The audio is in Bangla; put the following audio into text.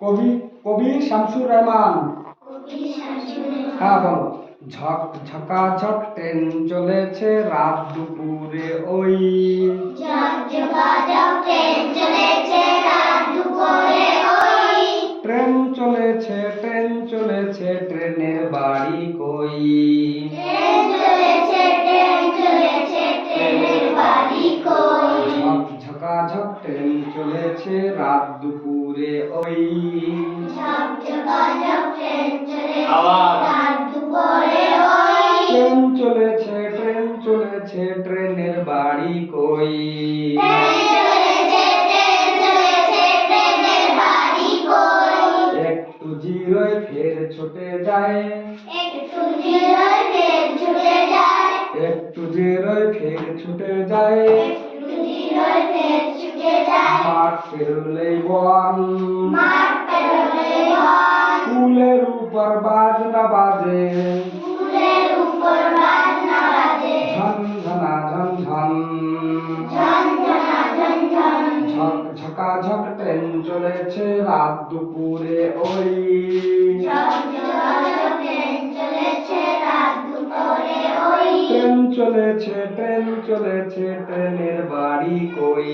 কবি কবি শামসুর রহমান। হ্যাঁ বলো। ঝক ঝকাঝক ট্রেন চলেছে রাত দুপুরে ওই। ট্রেন চলেছে ট্রেনের বাড়ি কই। ঝক ঝকাঝক ট্রেন চলেছে রাত দুপুরে ওই। ট্রেন চলেছে ট্রেনের বাড়ি কই। একটু জিরোয় ফের ছুটে যায়। মাঠ পেরোলেই বন। কুলের উপর বাজনা বাজে। ঝনঝনা ঝনঝন। ঝক ঝকাঝক ট্রেন চলেছে রাত দুপুরে ওই। ট্রেন চলেছে ট্রেনের বাড়ি কই।